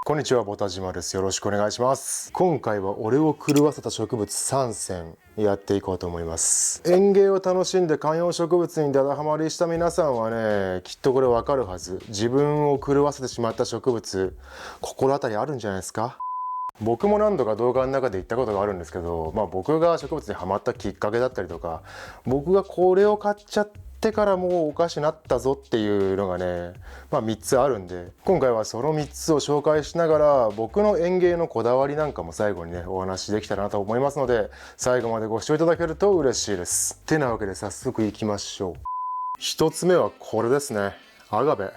こんにちは、ボタジマです。よろしくお願いします。今回は俺を狂わせた植物3選やっていこうと思います。園芸を楽しんで観葉植物にダダハマりした皆さんはね、きっとこれわかるはず。自分を狂わせてしまった植物、心当たりあるんじゃないですか？僕も何度か動画の中で言ったことがあるんですけど、僕が植物にハマったきっかけだったりとか、僕がこれを買っちゃってからもうおかしなったぞっていうのがね、3つあるんで、今回はその3つを紹介しながら僕の園芸のこだわりなんかも最後にねお話しできたらなと思いますので、最後までご視聴いただけると嬉しいです。てなわけで早速いきましょう。1つ目はこれですね。アガベ。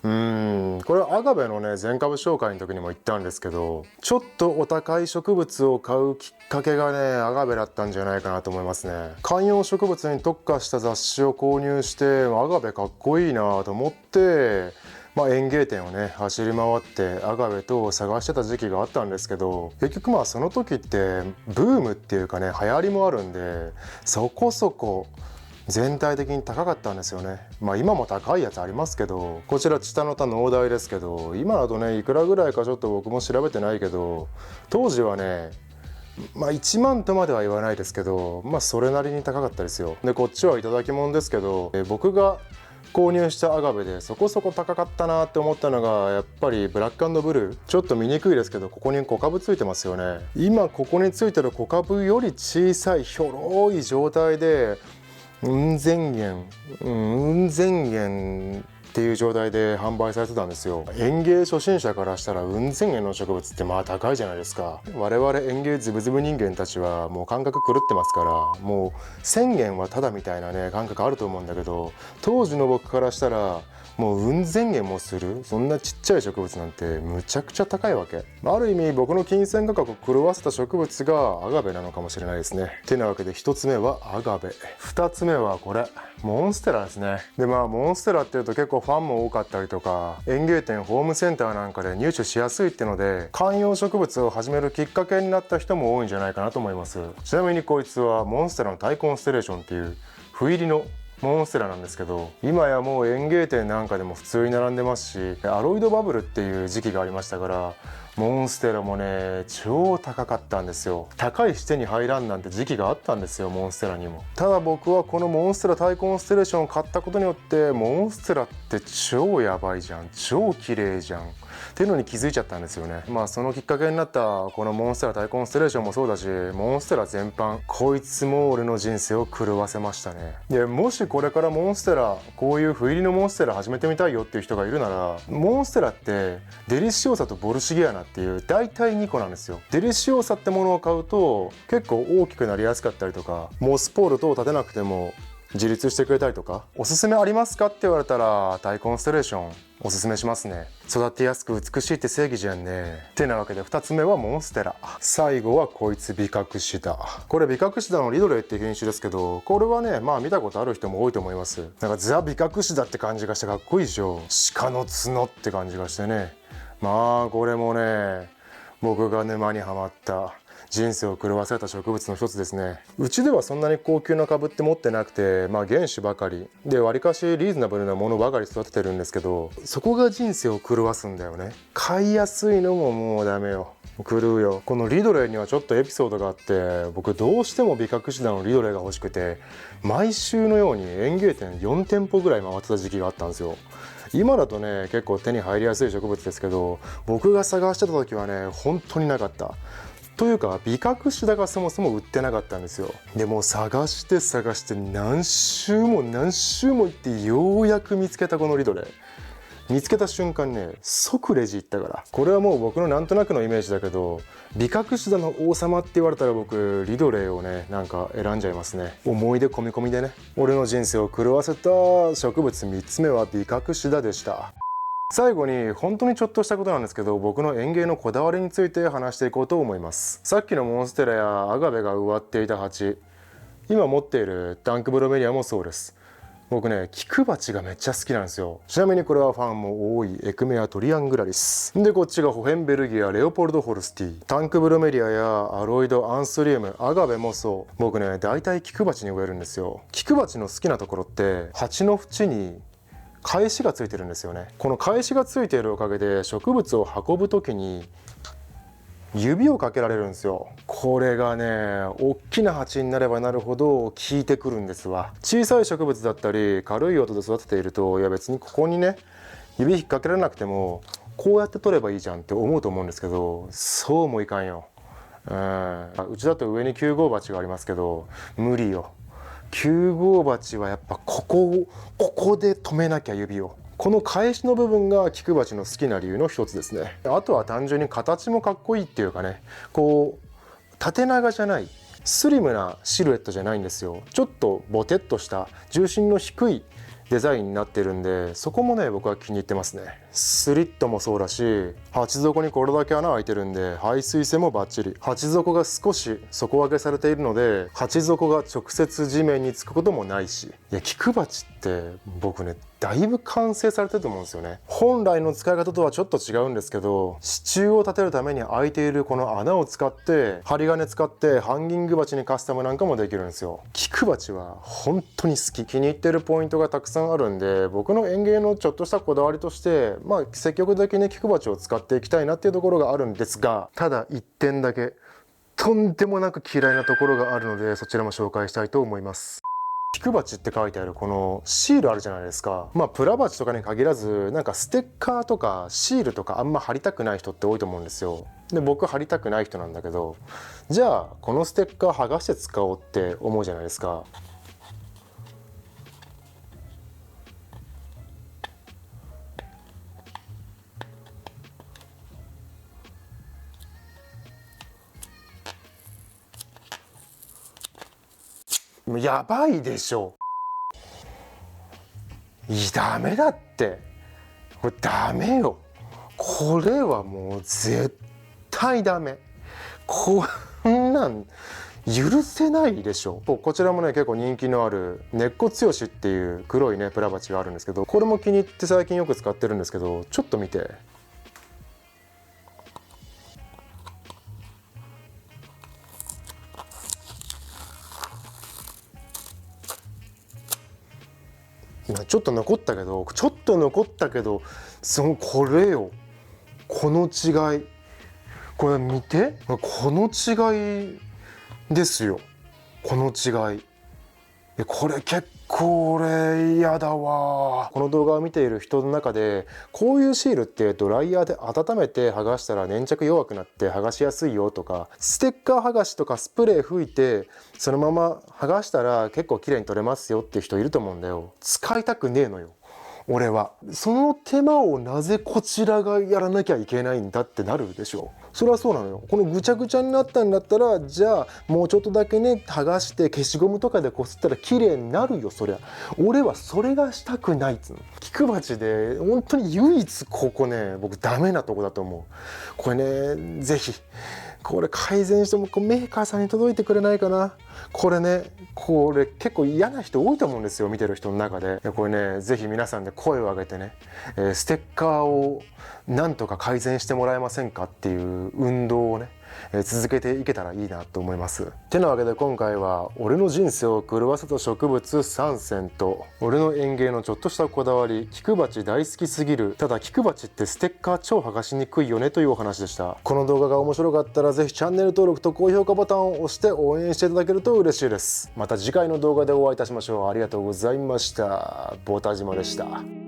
これはアガベのね全株紹介の時にも言ったんですけど、ちょっとお高い植物を買うきっかけがねアガベだったんじゃないかなと思いますね。観葉植物に特化した雑誌を購入してアガベかっこいいなと思って、園芸店をね走り回ってアガベ等を探してた時期があったんですけど、結局その時ってブームっていうかね流行りもあるんで、そこそこ全体的に高かったんですよね。今も高いやつありますけど、こちらチタノタ農大ですけど、今だとねいくらぐらいかちょっと僕も調べてないけど、当時はね1万とまでは言わないですけど、それなりに高かったですよ。でこっちはいただき物ですけど、僕が購入したアガベでそこそこ高かったなって思ったのがやっぱりブラック&ブルー。ちょっと見にくいですけど、ここに小株ついてますよね。今ここについてる小株より小さいひょろい状態でうん千円っていう状態で販売されてたんですよ。園芸初心者からしたらうん千円の植物って高いじゃないですか。我々園芸ズブズブ人間たちはもう感覚狂ってますから、もう1000円はただみたいなね感覚あると思うんだけど、当時の僕からしたらもううん千円もするそんなちっちゃい植物なんてむちゃくちゃ高いわけ。ある意味僕の金銭価格を狂わせた植物がアガベなのかもしれないですね。てなわけで1つ目はアガベ、2つ目はこれモンステラですね。でモンステラっていうと結構ファンも多かったりとか、園芸店ホームセンターなんかで入手しやすいってので観葉植物を始めるきっかけになった人も多いんじゃないかなと思います。ちなみにこいつはモンステラのタイコンステレーションっていう斑入りのモンステラなんですけど、今やもう園芸店なんかでも普通に並んでますし、アロイドバブルっていう時期がありましたから、モンステラもね超高かったんですよ。高いしてに入らんなんて時期があったんですよ、モンステラにも。ただ僕はこのモンステラタイコンステレーションを買ったことによって、モンステラって超やばいじゃん、超綺麗じゃんっていうのに気づいちゃったんですよね。そのきっかけになったこのモンステラタイコンステレーションもそうだし、モンステラ全般、こいつも俺の人生を狂わせましたね。でもしこれからモンステラ、こういう斑入りのモンステラ始めてみたいよっていう人がいるなら、モンステラってデリシオサとボルシゲアナっていう大体2個なんですよ。デリシオサってものを買うと結構大きくなりやすかったりとか、モスポール等を立てなくても自立してくれたりとか。おすすめありますかって言われたらタイコンステレーションおすすめしますね。育てやすく美しいって正義じゃんね。てなわけで2つ目はモンステラ、最後はこいつビカクシダ。これビカクシダのリドレーっていう品種ですけど、これはね見たことある人も多いと思います。ザ・ビカクシダって感じがしてかっこいいでしょ。鹿の角って感じがしてね。これもね僕が沼にはまった人生を狂わせた植物の一つですね。うちではそんなに高級な株って持ってなくて、原種ばかりでわりかしリーズナブルなものばかり育ててるんですけど、そこが人生を狂わすんだよね。買いやすいのももうダメよ、狂うよ。このリドレーにはちょっとエピソードがあって、僕どうしてもビカクシダのリドレーが欲しくて毎週のように園芸店4店舗ぐらい回ってた時期があったんですよ。今だとね結構手に入りやすい植物ですけど、僕が探してた時はね本当になかった。というかビカクシダがそもそも売ってなかったんですよ。でも探して何週も行ってようやく見つけたこのリドレー。見つけた瞬間ね即レジ行ったから。これはもう僕のなんとなくのイメージだけど、ビカクシダの王様って言われたら僕リドレーをね選んじゃいますね。思い出込み込みでね。俺の人生を狂わせた植物3つ目はビカクシダでした。最後に本当にちょっとしたことなんですけど、僕の園芸のこだわりについて話していこうと思います。さっきのモンステラやアガベが植わっていた鉢、今持っているダンクブロメリアもそうです。僕ねキクバチがめっちゃ好きなんですよ。ちなみにこれはファンも多いエクメアトリアングラリスで、こっちがホヘンベルギアレオポルドホルスティ、タンクブロメリアやアロイドアンスリウムアガベもそう。僕ね大体キクバチに植えるんですよ。キクバチの好きなところって鉢の縁に返しがついてるんですよね。この返しがついているおかげで植物を運ぶ時に指をかけられるんですよ。これがね、大きな鉢になればなるほど効いてくるんですわ。小さい植物だったり軽い音で育てていると、いや別にここにね指引っ掛けられなくてもこうやって取ればいいじゃんって思うと思うんですけど、そうもいかんよ。うちだと上に9号鉢がありますけど無理よ。9号鉢はやっぱここで止めなきゃ指を。この返しの部分が菊鉢の好きな理由の一つですね。あとは単純に形もかっこいいっていうかね、こう縦長じゃないスリムなシルエットじゃないんですよ。ちょっとボテッとした重心の低いデザインになってるんで、そこもね僕は気に入ってますね。スリットもそうだし、鉢底にこれだけ穴開いてるんで排水性もバッチリ。鉢底が少し底上げされているので鉢底が直接地面につくこともないし、いや菊鉢って僕ねだいぶ完成されてると思うんですよね。本来の使い方とはちょっと違うんですけど、支柱を立てるために開いているこの穴を使って針金使ってハンギング鉢にカスタムなんかもできるんですよ。菊鉢は本当に好き。気に入ってるポイントがたくさんあるんで、僕の園芸のちょっとしたこだわりとして積極的に菊鉢を使っていきたいなっていうところがあるんですが、ただ一点だけとんでもなく嫌いなところがあるので、そちらも紹介したいと思います。菊鉢って書いてあるこのシールあるじゃないですか。プラ鉢とかに限らずなんかステッカーとかシールとかあんま貼りたくない人って多いと思うんですよ。で僕貼りたくない人なんだけど、じゃあこのステッカー剥がして使おうって思うじゃないですか。やばいでしょ。ダメだって、これダメよ。これはもう絶対ダメ。こんなん許せないでしょ。こちらもね結構人気のある根っこ強しっていう黒いねプラ鉢があるんですけど、これも気に入って最近よく使ってるんですけど、ちょっと見て。今ちょっと残ったけどこれよ、この違い、これ見て、この違いですよ。この違い、これ結構俺嫌だわ。この動画を見ている人の中でこういうシールってドライヤーで温めて剥がしたら粘着弱くなって剥がしやすいよとか、ステッカー剥がしとかスプレー吹いてそのまま剥がしたら結構綺麗に取れますよっていう人いると思うんだよ。使いたくねえのよ俺は。その手間をなぜこちらがやらなきゃいけないんだってなるでしょ。それはそうなのよ。このぐちゃぐちゃになったんだったら、じゃあもうちょっとだけね剥がして消しゴムとかでこすったら綺麗になるよ。そりゃ俺はそれがしたくないっつうの。菊鉢で本当に唯一ここね僕ダメなとこだと思う。これねぜひこれ改善してもメーカーさんに届いてくれないかな。これね結構嫌な人多いと思うんですよ、見てる人の中で。これねぜひ皆さんで声を上げてね、ステッカーをなんとか改善してもらえませんかっていう運動をね、続けていけたらいいなと思います。てなわけで今回は俺の人生を狂わせた植物3選と俺の園芸のちょっとしたこだわり、菊鉢大好きすぎる、ただ菊鉢ってステッカー超剥がしにくいよねというお話でした。この動画が面白かったらぜひチャンネル登録と高評価ボタンを押して応援していただけると嬉しいです。また次回の動画でお会いいたしましょう。ありがとうございました。ボタジマでした。